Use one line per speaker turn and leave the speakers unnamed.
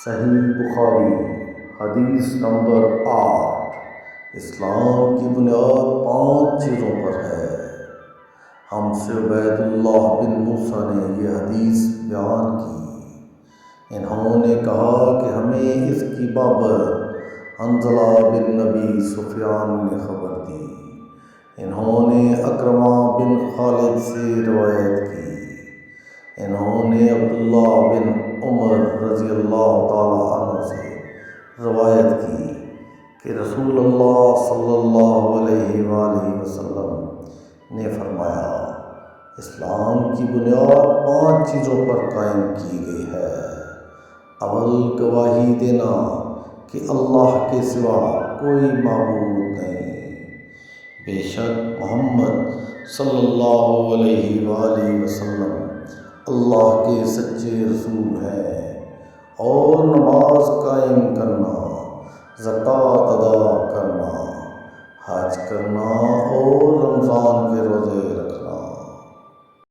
صحیح بخاری حدیث نمبر 8۔ اسلام کی بنیاد 5 چیزوں پر ہے۔ ہم سے عبید اللہ بن موسیٰ نے یہ حدیث بیان کی۔ انہوں نے کہا کہ ہمیں اس کی بابت حنظلہ بن نبی سفیان نے خبر دی۔ انہوں نے اکرمہ بن خالد سے روایت کی۔ انہوں نے عبداللہ بن عمر رضی اللہ تعالیٰ عنہ سے روایت کی کہ رسول اللہ صلی اللہ علیہ وآلہ وسلم نے فرمایا، اسلام کی بنیاد 5 چیزوں پر قائم کی گئی ہے۔ اول، گواہی دینا کہ اللہ کے سوا کوئی معبود نہیں، بے شک محمد صلی اللہ علیہ وآلہ وسلم اللہ کے سچے رسول ہیں، اور